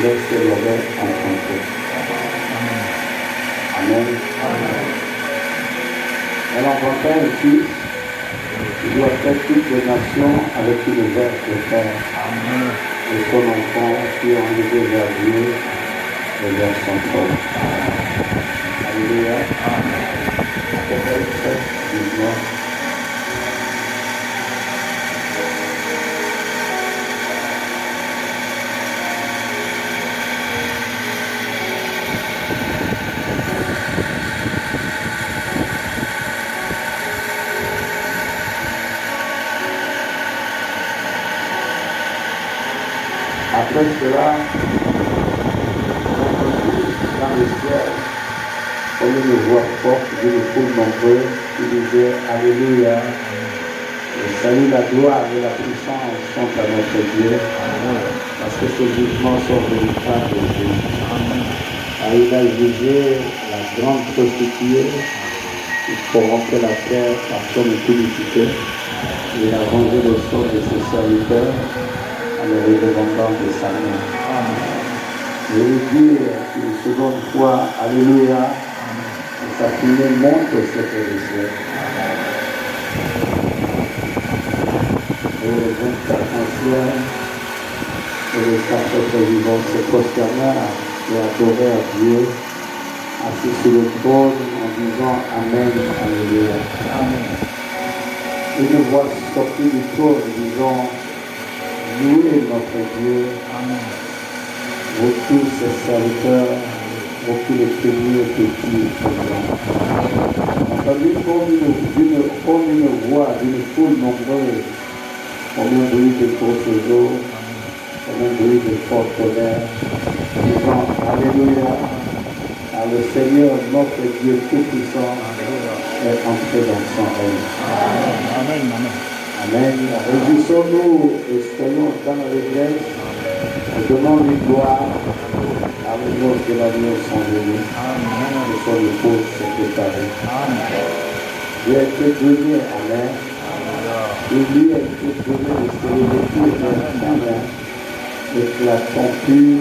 lorsque l'aurait rencontré. Amen. Elle rencontrait un fils qui doit faire toutes les nations avec une verre de terre. Et son enfant fut enlevé vers Dieu et vers son trône. Alléluia. Apocalypse 7, 19. Après cela, dans le ciel, on une voix forte d'une foule nombreuse qui disait Alléluia. Le salut, la gloire et la puissance sont à notre Dieu, parce que ces jugements sont véritables et justes. Car il a jugé la grande prostituée qui corrompait la terre par son impunité. Il a vengé le sort de ses serviteurs en le revendant de sa main. Je veux dire une seconde fois, Alléluia, et sa fumée monte au secret du ciel. Et les 24 anciens et les 4 êtres vivants se prosternèrent et adorèrent Dieu, assis sur le trône en disant Amen, Alléluia. Une voix sortit du trône disant Louez notre Dieu, vous tous ses serviteurs, vous tous les premiers, petits et grands. Entendu comme une voix d'une foule nombreuse, comme un bruit de grosses eaux, comme un bruit de fort tonnerre, disant Alléluia, car le Seigneur, notre Dieu Tout-Puissant, est entré dans son règne. Amen. Amen. Réjouissons-nous et soyons dans l'Église et donnons-lui gloire, car les noces de l'agneau sont venues et son épouse s'est préparée. Dieu a été donné, Amen. Et lui a été donné de se revêtir d'un fin lin, éclatant pur,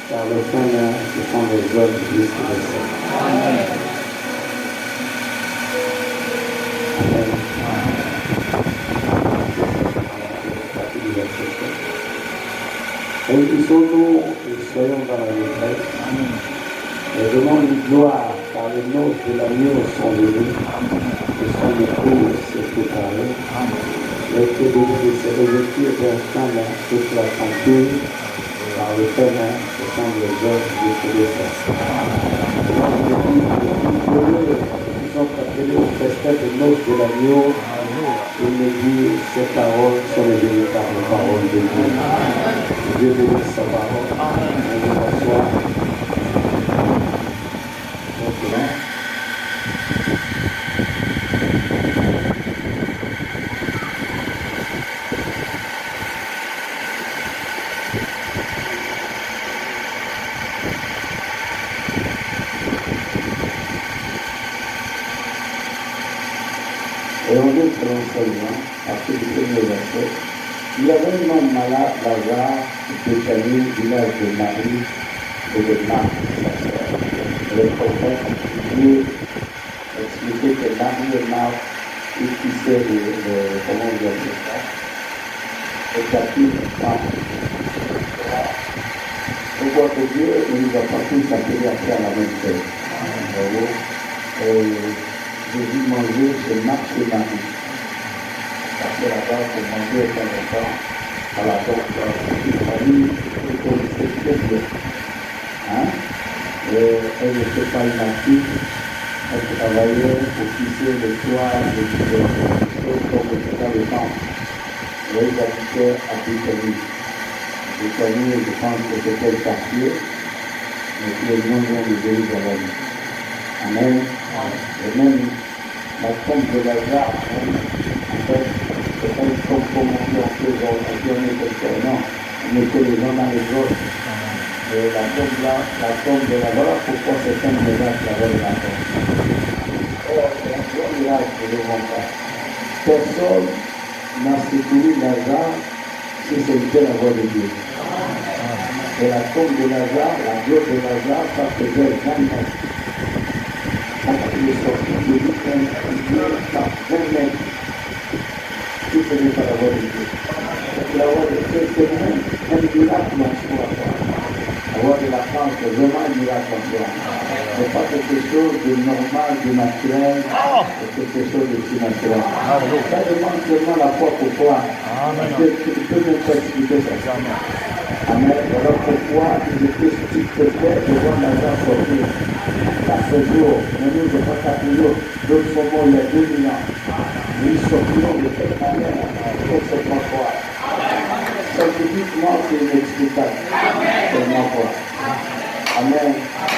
car le fin lin, ce sont les hommes jusqu'à le ciel. Amen. Réjouissons-nous et soyons dans la détresse. Et donnons-lui gloire, car les noces de l'agneau sont venues, et son épouse s'est préparée. Il a été donné de se revêtir d'un fin lin éclatant pur, car le fin lin, ce sont les hommes jusqu'à le ciel. Ils sont appelés au festin des noces de l'agneau. Il me dit, ces paroles sont les véritables paroles de Dieu. Dieu bénisse sa parole. Amen. On vous reçoit. Et on veut prendre seulement, à partir du premier verset, il y avait un homme malade, Lazare, de Béthanie, village de Marie et de Marc, sa sœur. Le prophète Dieu expliquait que Marie et Marc, ils tissaient comment on dit ça, le chapitre 30. On voit que Dieu ne nous a pas tous appelés à faire la même chose. Jésus mangeait chez Marc et Marie. Parce que là-bas, pour manger au temps, à la porte, une famille qui connaissait très bien. Elle n'était pas inactive, elle travaillait pour tisser le soir, les choses comme c'était dans le temps. Et elle habitait à Béthanie. Béthanie, je pense que c'était le quartier, mais qui est non loin de Jérusalem. Amen. Et même la tombe de Lazare, en fait, c'est pas une tombe comme on peut mentionner quelqu'un, non. On mettait les gens dans les autres. Et la tombe de Lazare, voilà pourquoi c'est un miracle là-bas de la tombe. Oh, c'est un grand miracle pour le monde. Personne n'a secouru Lazare si c'était la voix de Dieu. de la tombe de Lazare, la gloire de Lazare, ça faisait 20 mètres. Quand il est sorti, il dit qu'il est à 20 mètres. Si ce n'est pas la voix de Dieu. La voix de Dieu, c'est un miracle en soi. La voix de la France, c'est vraiment un miracle en soi. Ce n'est pas quelque chose de normal, de naturel, c'est quelque chose de surnaturel. Ça demande seulement la foi pour toi. Parce que tu peux même pas expliquer ça. Amen. Voilà pourquoi il était stupéfait de voir Lazare sortir. À ce jour, mais nous, c'est pas 4 jours. D'autres sont morts il y a 2000 ans. Nous sortirons de cette manière pour cette foi. Scientifiquement, c'est inexplicable. C'est ma foi. Amen.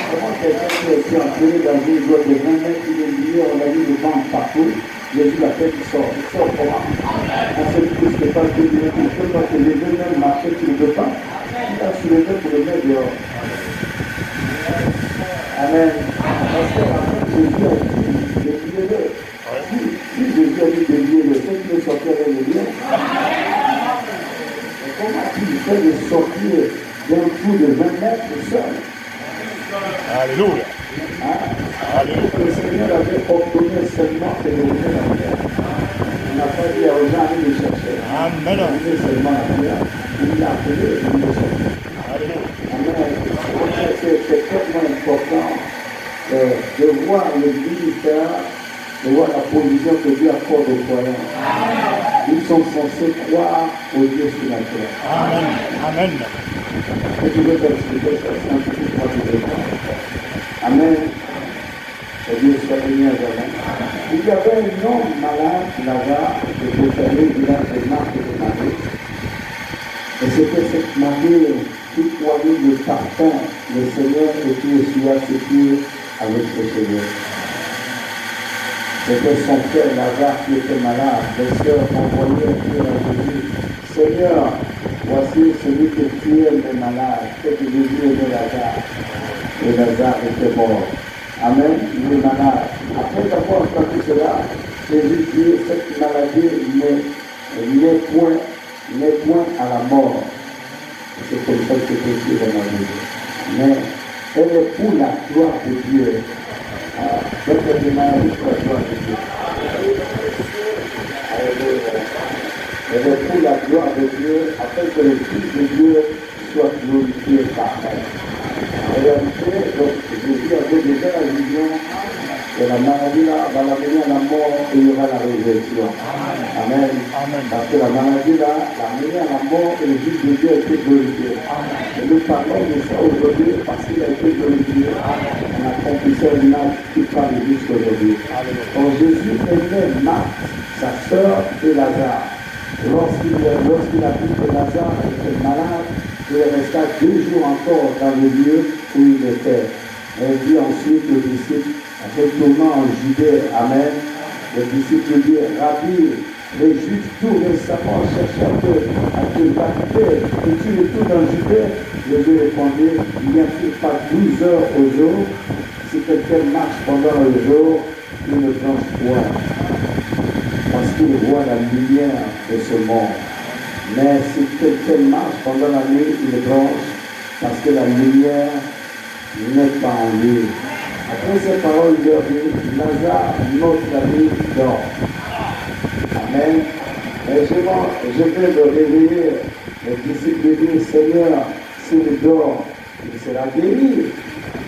Comment quelqu'un qui a été enterré dans une zone de 20 mètres, il est lié, on a mis le banc partout, Jésus la tête qui sort. Il sort comment? On sait que ce n'est pas Dieu, il ne peut pas te lever, même marcher, tu ne peux pas. Il a soulevé pour le mettre dehors. Amen. Parce que Jésus a dit, déliez-le. Si Jésus a dit déliez-le, c'est qu'il est sorti avec le lien. Comment tu fais de sortir d'un coup de 20 mètres seul? Alléluia. Alléluia. Le Seigneur avait ordonné seulement de lever la pierre. On n'a pas dit aux gens d'aller le chercher. Amen. Il a seulement la pierre. Il l'a appelé et il est sorti. Amen. C'est tellement important de voir le ministère, de voir la position que Dieu accorde aux croyants. Ils sont censés croire au Dieu surnaturel. Amen. Amen. Et tu veux t'expliquer ça scientifiquement, tu veux pas. Amen. Et Dieu soit béni à jamais. Il y avait un homme malade là-bas, de Bethanie, du village de Marc et de Marie. Et c'était cette Marie qui croyait le parfum, le Seigneur, et qui essuya ses pieds avec ses cheveux. C'était son frère Lazare qui était malade. Les sœurs envoyaient dire à Jésus, Seigneur, voici celui que tu aimes est malade. C'est que Jésus aimait Lazare. Et Lazare était mort. Amen, il est malade. Après avoir entendu cela, Jésus dit, cette maladie n'est point à la mort. C'est comme ça que c'est écrit dans la Bible. Mais elle est pour la gloire de Dieu. Votre démarrage pour la gloire de Dieu. Elle est pour la gloire de Dieu, afin que le Fils de Dieu soit glorifié par elle. En réalité, donc, Jésus avait déjà la vision que la maladie là va l'amener à la mort et il y aura la résurrection. Amen. Amen. Parce que la maladie là l'a amené à la mort et le Fils de Dieu a été glorifié. Et nous parlons de ça aujourd'hui parce qu'il a été glorifié. On accomplissait un acte qui parle jusqu'à aujourd'hui. Donc Jésus aimait Marthe, sa sœur et Lazare. Lorsqu'il a vu que Lazare était malade, il resta 2 jours encore dans le lieu où il était. Et il dit ensuite aux disciples, retournant en Judée, Amen, les disciples lui disent, Rabbi, les Juifs tout récemment cherchaient à te lapider, et tu retournes en Judée? Jésus répondit, n'y a-t-il pas 12 heures au jour? Si quelqu'un marche pendant le jour, il ne blanche point, parce qu'il voit la lumière de ce monde. Mais si quelqu'un marche pendant la nuit, il blanche, parce que la lumière n'est pas en lui. Après ces paroles, il leur dit, Lazare, notre ami, dort. Amen. Et je vais le réveiller. Les disciples lui disent, Seigneur, s'il dort, il sera guéri.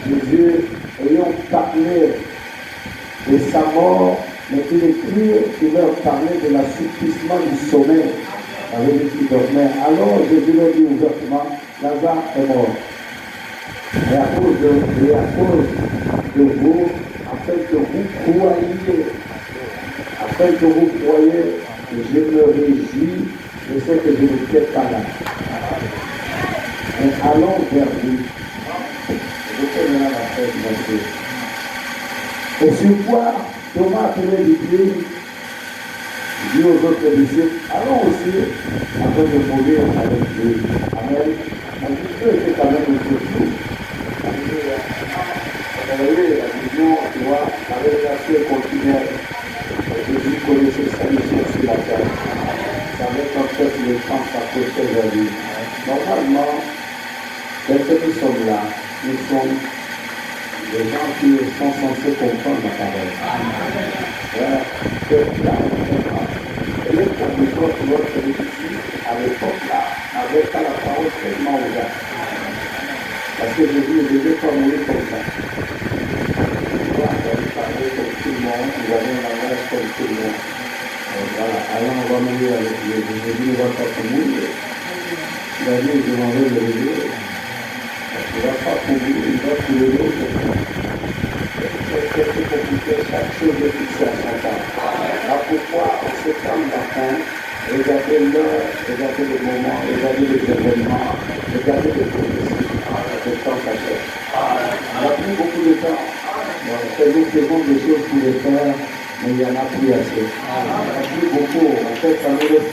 Jésus, ayant parlé de sa mort, mais il leur parlait de l'assouplissement du sommeil. Avec qui dormait. Alors Jésus leur dit ouvertement, Lazare est mort. Et à cause de vous, afin que vous croyez, je me réjouis, je sais que je n'étais pas là. Mais allons vers lui. Je fais maintenant la fête, monsieur. Et sur quoi Thomas appelait l'Église, dit aux autres disciples, allons aussi afin de mourir avec lui. Amen. Donc Dieu était quand même un peu flou. Vous voyez, la vision, tu vois, la révélation continuelle. Jésus connaissait sa mission sur la terre. Il savait qu'en fait, les temps s'approchaient vers lui. Normalement, dès que nous sommes là, nous sommes des gens qui sont censés comprendre la parole. Voilà. Que là, et les pauvres de votre ici, à l'époque là, n'avaient pas la parole tellement ouverte. Parce que Jésus ne devait pas mourir comme ça. Il doit parler comme tout le monde, nous avons un langage comme tout le monde. Voilà, alors on va mourir avec Jésus. Jésus ne va pas se mourir. Il a dit, je m'en vais le réveiller. Il ne va pas mourir, il va se lever. C'est compliqué, chaque chose est fixée à son temps. Alors pourquoi on se calme d'attendre, regardez l'heure, regardez le moment, regardez les événements, regardez les prophéties. Le temps s'achève. On n'a plus beaucoup de temps. Nous faisons des choses pour les faire, mais il n'y en a plus assez. On n'a plus beaucoup. En fait, ça nous laisse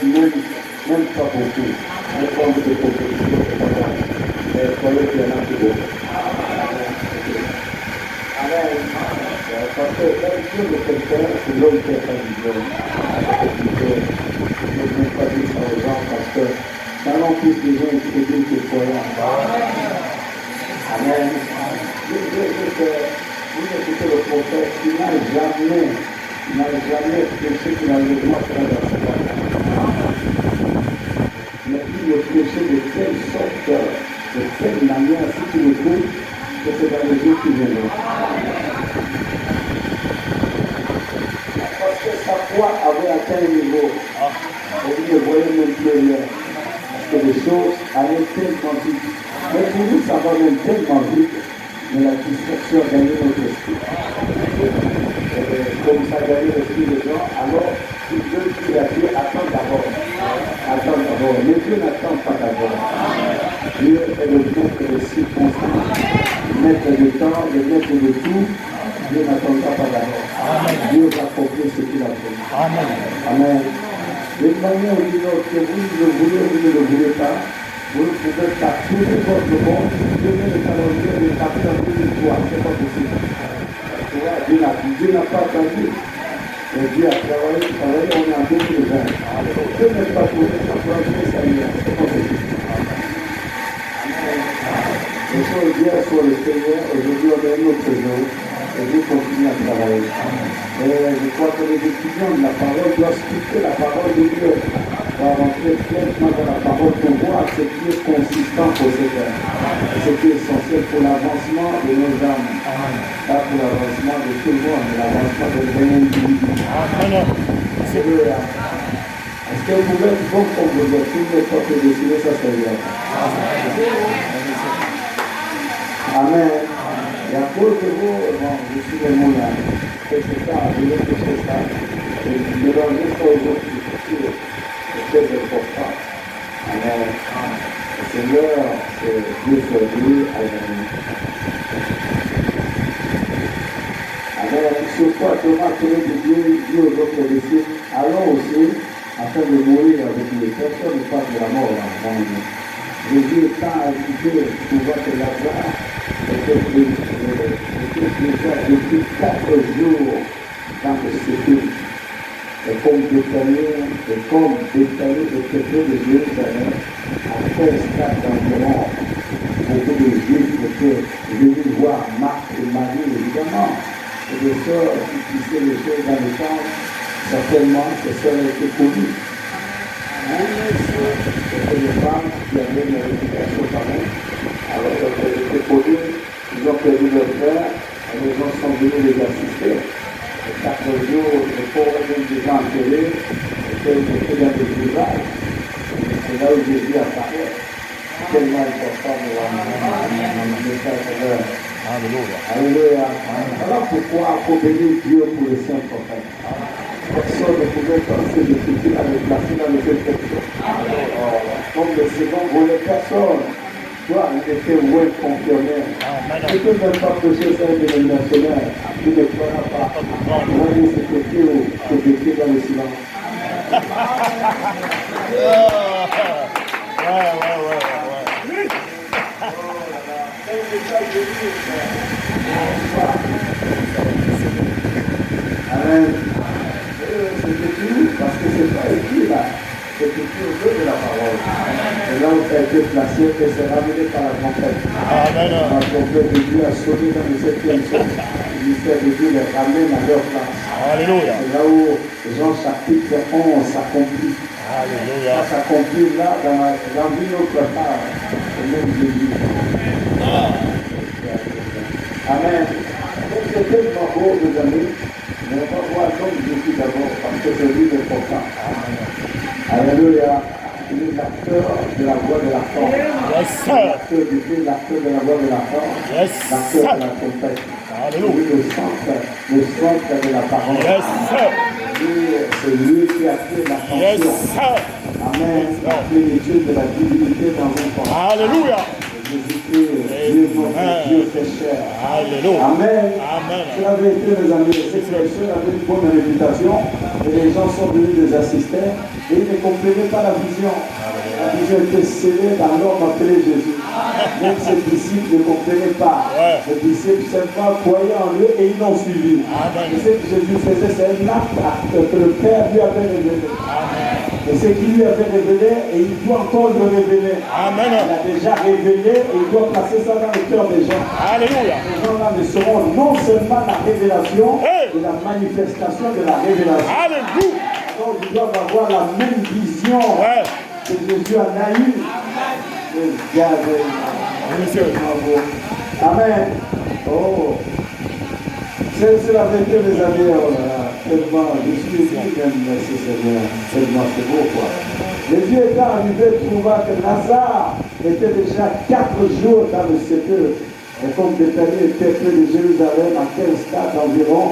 même pas beaucoup. On prend des prophéties, mais croyez qu'il y en a plus beaucoup. Amen. Parce que l'habitude de quelqu'un, c'est l'homme qui a sa vision. Je ne peux pas dire ça aux gens parce que maintenant, plus les gens écrivent que croyants. Amen. Vous écoutez le prophète, il n'a jamais péché qu'il a le droit de faire dans sa vie. Mais il le péché de telle sorte, de telle manière, si tu l'écoutes, que c'est dans les jours qui viennent. Parce que sa foi avait atteint un niveau. Et il ne voyait même plus rien. Parce que les choses allaient tellement vite. Mais pour nous, ça va même tellement vite. Mais la distraction a gagné notre esprit. Comme ça a gagné l'esprit des gens, alors Dieu dit à Dieu, attends d'abord. Attends d'abord. Mais Dieu n'attend pas d'abord. Dieu est le maître des circonstances, le maître du temps, le maître de tout. Dieu n'attendra pas d'abord. Dieu va accomplir ce qu'il a fait. Amen. Amen. D'une manière ou d'une autre, que vous le voulez ou vous ne le voulez pas, vous pouvez parcourir votre monde, donner le calendrier de taper dans toute l'histoire. Ce n'est pas possible. Dieu n'a pas attendu. Mais Dieu a travaillé, on est en 2020. Dieu n'est pas trouvé sa plancher, ça y est. C'est pas possible. Les choses hier sur le Seigneur, aujourd'hui on est un autre jour. Et Dieu continue à travailler. Et je crois que les étudiants de la parole doivent expliquer la parole de Dieu. Pour rentrer pleinement dans la parole pour voir ce qui est consistant pour ce faire. Ce qui est essentiel pour l'avancement de nos âmes. Pas pour l'avancement de tout le monde, mais l'avancement de l'individu. Alléluia. Est-ce que vous pouvez être bon comme vous êtes? Tout le temps que décider, ça c'est bien. Amen. Et à cause de vous, bon, je suis le monde là. C'est ça, je vais toucher ça. Et je vais donner ça aux autres. C'est très important. Amen. Le Seigneur, c'est Dieu sur lui, amen. Amen. Sur quoi Thomas tenait de Dieu, dit aux autres disciples, allons aussi, afin de mourir avec lui. Personne ne parle de la mort avant nous. Jésus étant arrivé pour votre Lazare, était déjà depuis 4 jours dans le sépulcre. Et comme détaillé le péché de Jérusalem, après un stade d'environ, beaucoup de Juifs étaient venus voir Marc et Marie, évidemment. Et des sœurs qui tissaient les choses dans le temple, certainement ces sœurs étaient connues. C'était des femmes qui avaient une réputation pareille. Alors elles étaient connues, ils ont perdu leur frère, et les gens sont venus les assister. Et 4 jours, les pauvres étaient déjà enterrés, étaient dans des villages. C'est là où Jésus apparaît. Tellement important de la message de l'heure. Alléluia. Alors pourquoi il faut bénir Dieu pour les saints prophètes? Personne ne pouvait penser de ce qu'il avait placé dans les exceptions. Comme le second volet, personne. Toi, il était moins confirmé. Tu ne peux même pas prêcher ça à un dénominationnaire. Tu ne feras pas. On va dire c'est Dieu qui est écrit dans le silence. Ouais. Amen. C'est écrit parce que c'est pas écrit là. L'écriture de la parole. Et là où ça a été placé, et c'est ramené par la tempête. Amen. La tempête de Dieu a sonné dans le 7e siècle. Le mystère de Dieu les ramène à leur place. Alléluia. C'est là où Jean chapitre 11 s'accomplit. Alléluia. Ça s'accomplit là dans une autre part. Le même Jésus. Amen. Donc c'est tellement beau, mes amis. Mais on va voir comme Jésus d'abord, parce que c'est lui l'important. Alléluia. Il est l'acteur de la voix de la forme. Yes, sir. L'acteur de Dieu, l'acteur de la voix de la forme. Yes, L'acteur sir. de la trompette. Alléluia. Lui, le centre de la parole. Yes, sir. Lui, c'est lui qui a fait la Yes, fonction. sir. Amen. La plénitude de la divinité dans un corps. Alléluia. Jésus-Christ, Dieu notre Dieu fait chair. Alléluia. Amen. Amen. C'est la vérité, mes amis. Cette personne avait une bonne réputation et les gens sont venus les assister et ils ne comprenaient pas la vision. La vision était scellée dans l'homme appelé Jésus. Même ses disciples ne comprenaient pas. Les disciples simplement croyaient en lui et ils l'ont suivi. Et ce que Jésus faisait, c'est un acte que le Père lui avait révélé. Et ce qu'il lui avait révélé, et il doit encore le révéler. Amen. Il a déjà révélé et il doit placer ça dans le cœur des gens. Alléluia. Les gens-là ne seront non seulement la révélation, mais la manifestation de la révélation. Alléluia. Donc ils doivent avoir la même vision que Jésus en a eu. Amen. Oh. C'est la vérité, mes amis. Oh là là. Tellement, je suis ému même, merci Seigneur. Tellement, c'est beau quoi. Jésus étant arrivé, trouva que Lazare était déjà 4 jours dans le sépulcre. Et comme Béthanie était près de Jérusalem, à 15 stades environ,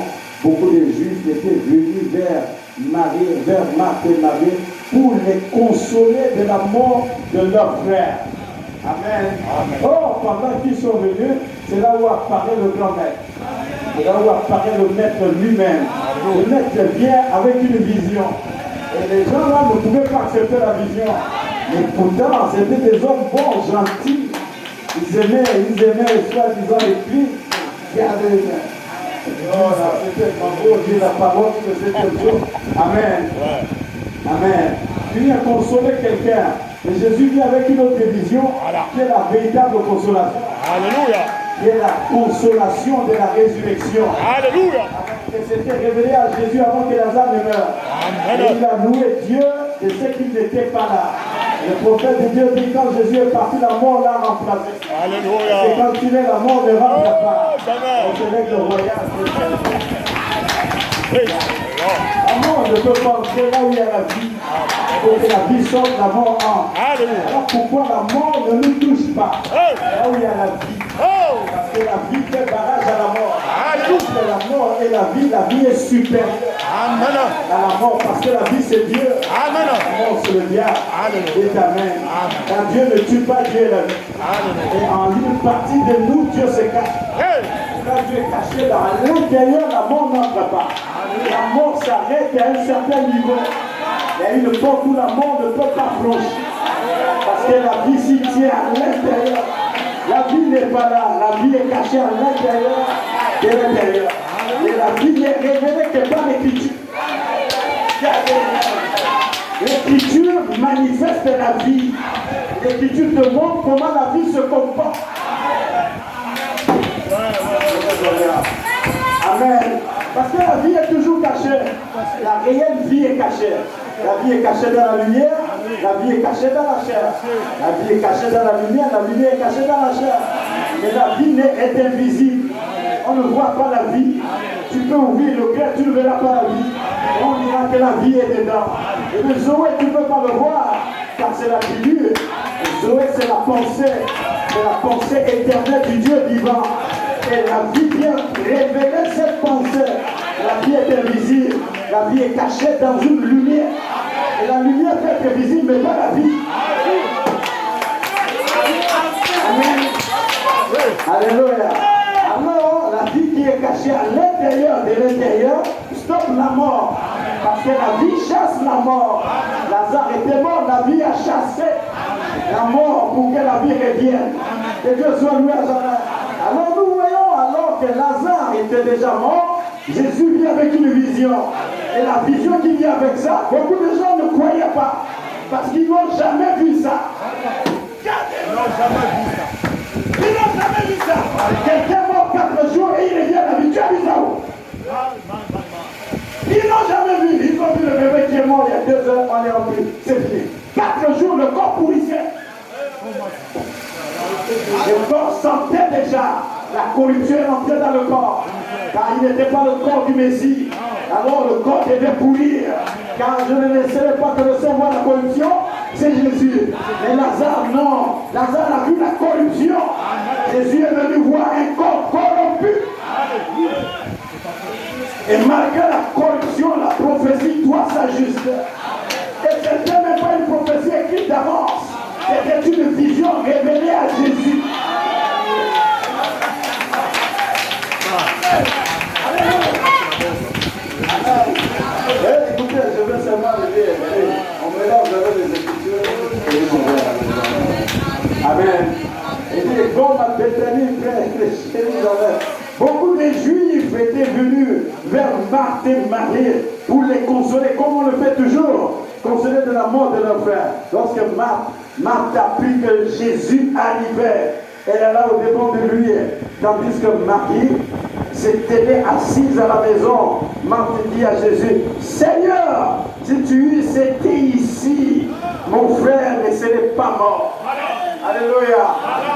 beaucoup de Juifs étaient venus vers Marthe et Marie, pour les consoler de la mort de leur frère. Amen. Amen. Oh, pendant qu'ils sont venus, c'est là où apparaît le grand maître. C'est là où apparaît le maître lui-même. Le maître vient avec une vision. Et les gens là ne pouvaient pas accepter la vision. Mais pourtant, c'était des hommes bons, gentils. Ils aimaient soi-disant les Christ. Regardez. Oh là, c'était beau, Dieu, la parole que c'était Dieu. Amen. Amen. Il vient consoler quelqu'un. Et Jésus vient avec une autre vision, qui est la véritable consolation. Alléluia. Qui est la consolation de la résurrection. Alléluia. Et c'était révélé à Jésus avant que Lazare ne meure. Amen. Et il a loué Dieu de ce qu'il n'était pas là. Le prophète de Dieu dit quand Jésus est parti, la mort l'a remplacé. Alléluia. Et quand il est, la mort ne rentre pas. Amen. On se lève le royal. Hey. La mort ne peut pas entrer là où il y a la vie. Pour que la vie sorte, la mort entre. Alléluia. Alors pourquoi la mort ne nous touche pas? Hey. Là où il y a la vie. Oh. Parce que la vie fait barrage à la mort. Alléluia. Parce que la mort et la vie est supérieure Amen. à la mort. Parce que la vie c'est Dieu. Amen. La mort c'est le diable. Alléluia. Et amen. Car Dieu ne tue pas, Dieu est la vie. Alléluia. Et en une partie de nous, Dieu se cache. Hey. Quand Dieu est caché dans l'intérieur, la mort n'entre pas. La mort s'arrête à un certain niveau. Il y a une porte où la mort ne peut pas franchir. Parce que la vie s'y tient à l'intérieur. La vie n'est pas là. La vie est cachée à l'intérieur de l'intérieur. Et la vie n'est révélée que par l'écriture. L'écriture manifeste la vie. L'écriture te montre comment la vie se comporte. Amen. Parce que la vie est toujours cachée. La réelle vie est cachée. La vie est cachée dans la lumière. La vie est cachée dans la chair. La vie est cachée dans la lumière. La lumière est cachée dans la chair. Mais la vie est invisible. On ne voit pas la vie. Tu peux ouvrir le cœur, tu ne verras pas la vie. On dira que la vie est dedans. Et le Zoé, tu ne peux pas le voir. Car c'est la figure. Le Zoé, c'est la pensée. C'est la pensée éternelle du Dieu vivant. Et la vie vient révéler cette pensée. La vie est invisible. La vie est cachée dans une lumière. Et la lumière peut être visible, mais pas la vie. Amen. Alléluia. Alors, la vie qui est cachée à l'intérieur de l'intérieur stoppe la mort. Parce que la vie chasse la mort. Lazare était mort, la vie a chassé la mort pour que la vie revienne. Que Dieu soit loué à jamais. Alors nous voyons, alors que Lazare était déjà mort, Jésus vient avec une vision. Et la vision qui vient avec ça, beaucoup de gens ne croyaient pas. Parce qu'ils n'ont jamais vu ça. Ils n'ont jamais vu ça. Ils n'ont jamais vu ça. Quelqu'un mort 4 jours et il revient à la vie. Tu as vu ça où? Ils n'ont jamais vu. Ils ont vu le bébé qui est mort il y a 2 heures, on est rempli. C'est fini. 4 jours, le corps pourrissait. Le corps sentait déjà la corruption est entrée dans le corps. Car il n'était pas le corps du Messie. Alors le corps devait pourrir. Car je ne laisserai pas te recevoir la corruption. C'est Jésus. Mais Lazare, non. Lazare a vu la corruption. Jésus est venu voir un corps corrompu. Et malgré la corruption, la prophétie doit s'ajuster. Et ce n'était même pas une prophétie écrite d'avance. C'était une vision révélée à Jésus. Écoutez, je veux seulement le dire. On mélange avec les Écritures et on verra. Amen. Et dit, comme à Bethanie, frère, Jérusalem, beaucoup de Juifs étaient venus vers Marthe et Marie pour les consoler, comme on le fait toujours, consoler de la mort de leur frère. Lorsque Marthe apprit que Jésus arrivait, elle alla au devant de lui, tandis que Marie s'était assise à la maison. Marthe dit à Jésus, Seigneur, si tu étais ici, mon frère ne serait pas mort. Alléluia.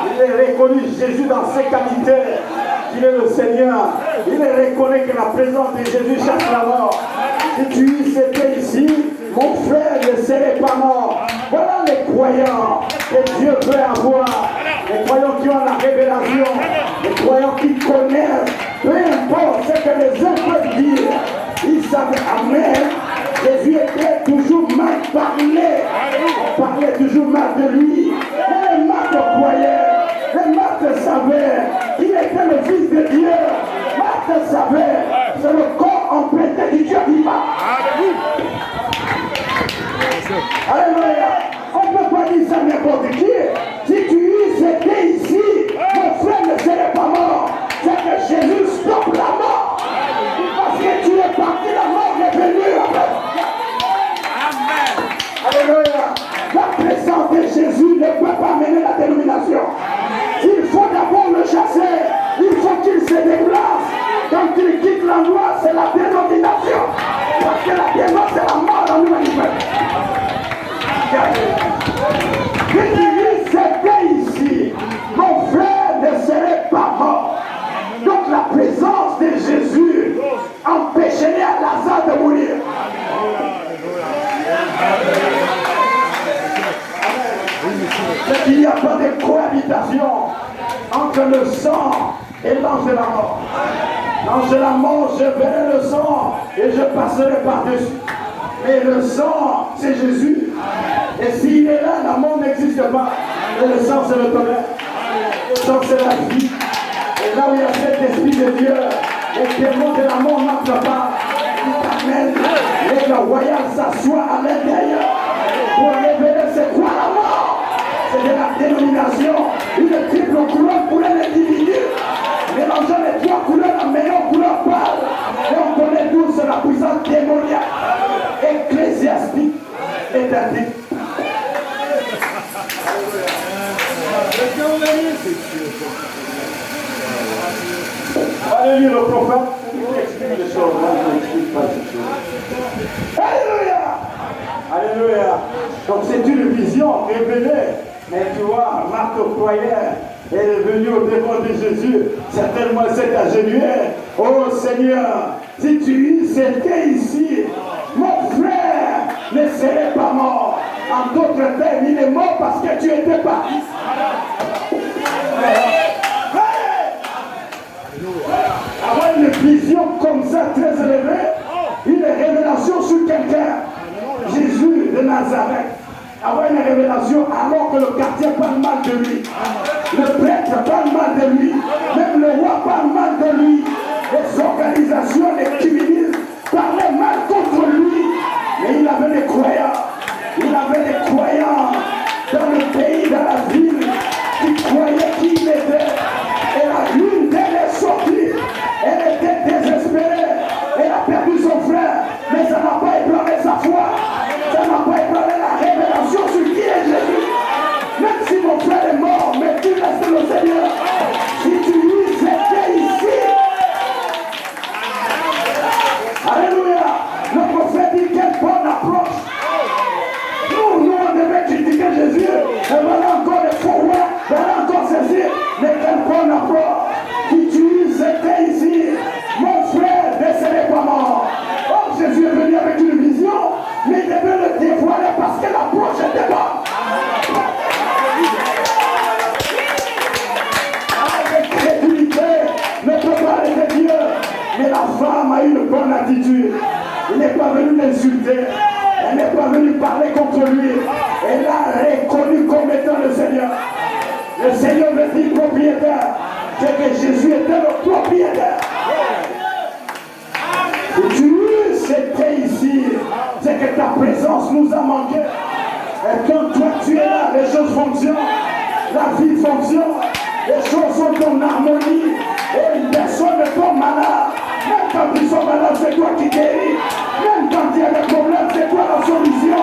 Il est reconnu Jésus dans ses qualités. Il est le Seigneur. Il est reconnu que la présence de Jésus chasse la mort. Si tu étais ici, mon frère ne serait pas mort. Voilà les croyants que Dieu veut avoir. Les croyants qui ont la révélation. Les croyants qui connaissent. Peu importe ce que les uns peuvent dire. Ils savent, amen. Jésus était toujours mal parlé. On parlait toujours mal de lui. Mais les Marthe croyaient. Les Marthe savaient qu'il était le Fils de Dieu. Marthe savait. C'est le corps emprunté du Dieu vivant. Alléluia. On ne peut pas dire ça n'importe qui. Si tu étais ici, mon frère ne serait pas mort. C'est que Jésus stoppe la mort. Parce que tu es parti, la mort est venue. Amen. Alléluia. La présence de Jésus ne peut pas mener la dénomination. Il faut d'abord le chasser. Il faut qu'il se déplace. Quand il quitte l'endroit, c'est la dénomination. Parce que la dénomination, c'est la mort dans l'humanité. Si tu étais ici, mon frère ne serait pas mort. Donc la présence de Jésus empêcherait à Lazare de mourir. C'est qu'il n'y a pas de cohabitation entre le sang et l'ange de la mort. L'ange de la mort, je verrai le sang et je passerai par-dessus. Mais le sang, c'est Jésus. Et s'il est là, la mort n'existe pas. Et le sang, c'est le tonnerre. Le sang, c'est la vie. Et là où il y a cet esprit de Dieu, les démons de la mort n'entrent pas. Il t'amène. Et le royal s'assoit à l'intérieur pour révéler c'est quoi la mort. C'est de la dénomination, une triple couleur pour un individu. Mélangeant les 3 couleurs, la meilleure couleur pâle. Et on connaît tous la puissance démoniaque, ecclésiastique et d'indique. Alléluia, le prophète, il explique les choses, moi je n'explique pas ces choses. Alléluia. Alléluia. Donc c'est une vision révélée. Mais tu vois, Marthe croyait, elle est venue au devant de Jésus. Certainement elle s'est agenouillée. Oh Seigneur, si tu étais ici, mon frère ne serait pas mort. En d'autres termes, il est mort parce que tu étais parti. Avoir une vision comme ça, très élevée, une révélation sur quelqu'un, Jésus de Nazareth, avoir une révélation alors que le quartier parle mal de lui, le prêtre parle mal de lui, même le roi parle mal de lui, les organisations, les communistes parlaient mal contre lui, mais il avait des croyants, il avait des croyants dans le pays, dans la ville, qui ton approche. Si tu étais ici, mon frère ne serait pas mort. Oh, Jésus est venu avec une vision, mais il devait le dévoiler parce que l'approche était bonne. Avec crédulité, ne peut pas arrêter Dieu. Mais la femme a une bonne attitude. Il n'est pas venu l'insulter. Elle n'est pas venue parler contre lui. Elle l'a reconnu comme étant le Seigneur. Le Seigneur veut dire propriétaire. C'est que Jésus était le propriétaire. Si tu étais ici, c'est que ta présence nous a manqué. Et quand toi tu es là, les choses fonctionnent. La vie fonctionne. Les choses sont en harmonie. Et une personne ne tombe malade. Même quand ils sont malades, c'est toi qui guéris. Même quand il y a des problèmes, c'est toi la solution.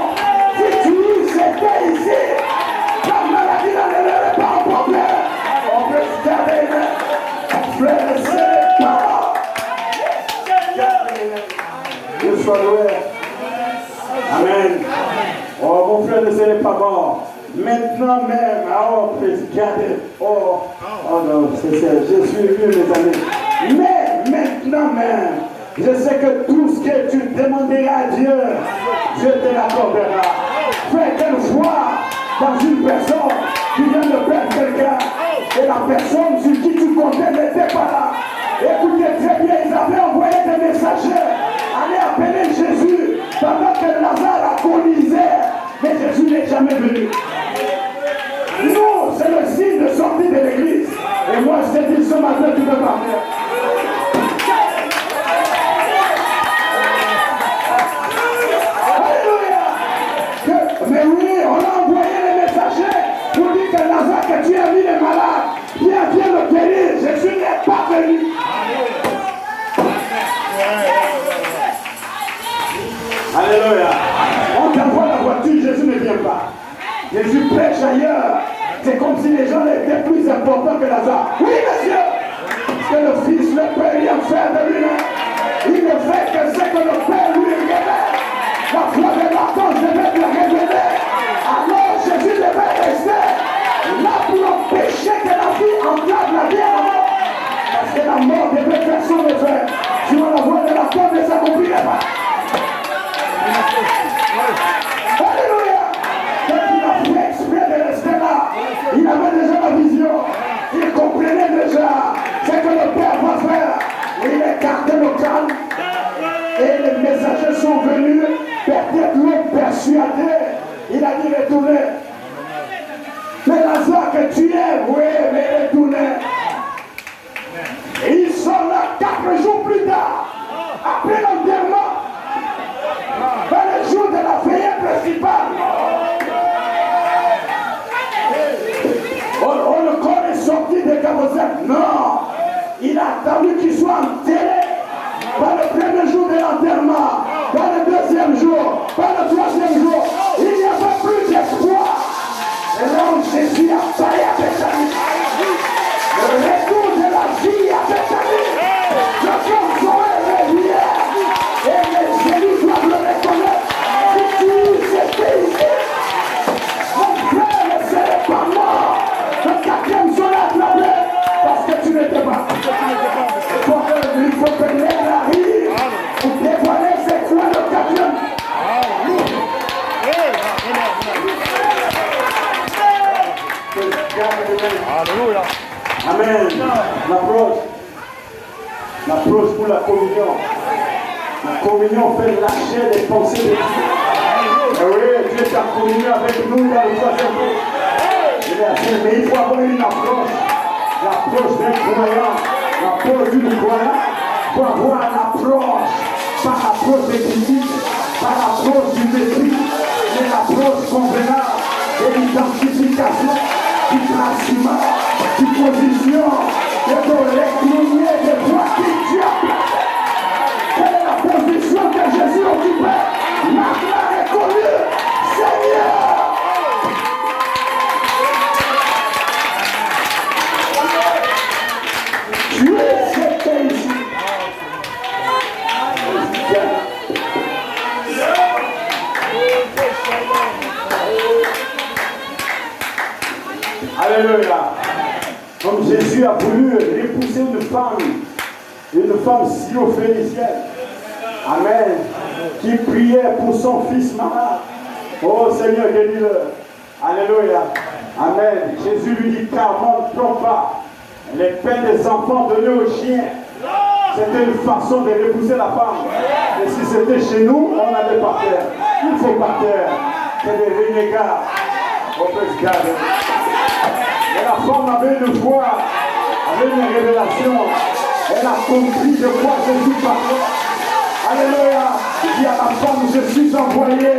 Si tu étais ici, la maladie n'enlèverait pas un problème. On peut se garder, on peut laisser pas. Dieu soit loué. Amen. Oh, mon frère ne serait pas mort. Maintenant même, oh, regardez, oh non, je suis vieux, mes amis. Mais maintenant même, je sais que tout ce que tu demanderas à Dieu, Dieu te l'accordera. Frère, quelle foi dans une personne qui vient de perdre quelqu'un, et la personne sur qui tu comptais n'était pas là. Écoutez très bien, ils avaient envoyé des messagers, aller appeler Jésus, pendant que Lazare agonisait, mais Jésus n'est jamais venu. Nous, c'est le signe de sortie de l'église. Et moi, je te dis ce matin, tu peux partir. Alléluia. Mais oui, on a envoyé les messagers pour dire que Lazare, que tu as mis les malades, viens le guérir. Jésus n'est pas venu. Alléluia. On t'envoie la voiture, Jésus ne vient pas. Jésus prêche ailleurs. C'est comme si les gens étaient plus importants que Lazare. Oui, monsieur. Parce que le Fils ne peut rien faire de lui-même. Il ne fait que ce que le Père lui révèle. La foi de l'archange devait le révéler. Alors Jésus devait rester là pour empêcher que la vie entrave la vie à la mort. Parce que la mort devait faire son effet. Sinon la voix de l'archange ne s'accomplirait pas. Alléluia. Quand il a fait exprès de rester là, il avait déjà la vision. Il comprenait déjà ce que le Père va faire. Il écartait le calme. Et les messagers sont venus. Peut-être l'ont persuadé. Il a dit retournez. Mais Lazare que tu es, oui, mais retournez. Et ils sont là 4 jours plus tard. Après l'enterrement. Dans le jour de la veillée principale. Le corps est sorti de Caboset. Non. Il a attendu qu'il soit enterré. Pas le premier jour de l'enterrement. Pas le deuxième jour. Pas le troisième jour. Il n'y avait plus d'espoir. Et là où Jésus a parlé à Bethanie. Le retour de la vie à Bethanie. Le corps serait réveillé. Et les élus doivent le reconnaître. Si tu étais ici, mon frère ne serait pas mort. Le 4e serait attrapé parce que tu n'étais pas. Il faut que l'air arrive pour dévoiler c'est quoi le 4e. Alléluia. Amen. L'approche pour la communion. La communion fait lâcher les pensées de Dieu. Et oui, Dieu est en communion avec nous dans le 3e jour. Mais il faut avoir une approche. L'approche d'un croyant. L'approche d'une croyante. Il faut avoir l'approche. Pas l'approche des critiques. Pas l'approche du mépris. Mais l'approche convenable de l'identification, du placement, du position, de l'économie de toi qui Dieu a placé. Quelle est la position que Jésus occupait? Marc l'a reconnu, Seigneur. Tu es ici. Alléluia. On Comme Jésus a voulu repousser une femme syrophénicienne. Amen. Qui priait pour son fils malade. Oh Seigneur, guéris-le. Alléluia. Amen. Jésus lui dit, car ne trompe pas les pains des enfants donnés aux chiens. C'était une façon de repousser la femme. Et si c'était chez nous, on n'allait pas faire. Il faut pas faire. C'est des renégats. On peut se garder. Et la femme avait une foi, avait une révélation. Elle a compris de quoi Jésus parlait. Alléluia. Il dit à la femme, je suis envoyé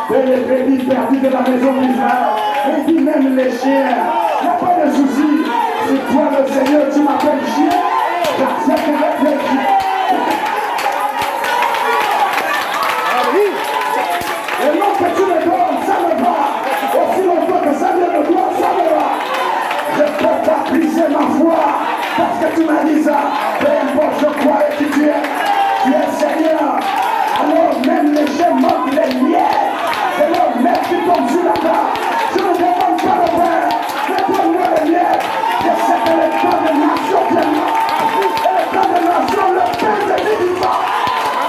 vers les brebis perdus de la maison d'Israël. Et il dit même les chiens. Il n'y a pas de souci. C'est toi le Seigneur, tu m'appelles chien. J'accepte d'être le chien. Et non que tu me donnes, ça me va. Aussi longtemps que ça vient de toi, ça me va. Je peux pas briser ma foi. Parce que tu m'as dit ça. Peu importe, je crois et qui tu es. Tu es Seigneur. Alors même les chiens manquent les miens. C'est leur mère qui tombe sur la table. Je ne demande pas le pain. Mais donne-moi les miens. Je sais que les condamnations viennent là. Et les condamnations, le pain de vivant.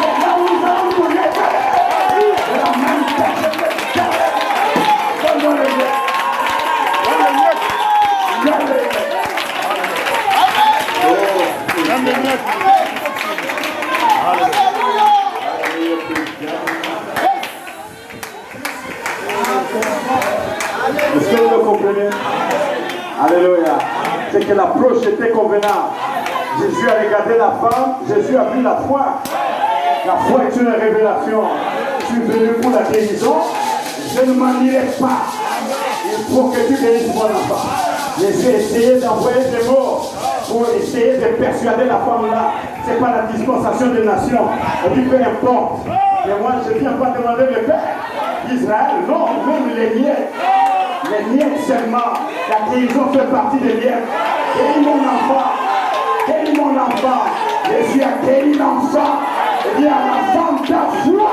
C'est là où nous allons nous révéler. De la même personne de carré. Donne-moi les miens. Donne les miens. Est-ce que vous le comprenez? Alléluia. C'est que l'approche était convenable. Jésus a regardé la femme, Jésus a vu la foi. La foi est une révélation. Je suis venu pour la guérison. Je ne m'en irai pas. Il faut que tu guérisses mon enfant. Jésus a essayé d'envoyer des mots pour essayer de persuader la femme là. Ce n'est pas la dispensation des nations. On dit peu importe. Mais moi, je ne viens pas demander le Père d'Israël. Non, même les miens. Les miens seulement. La guérison fait partie des miens. Guéris mon enfant. Guéris mon enfant. Jésus a guéri l'enfant. Il dit à la femme, ta foi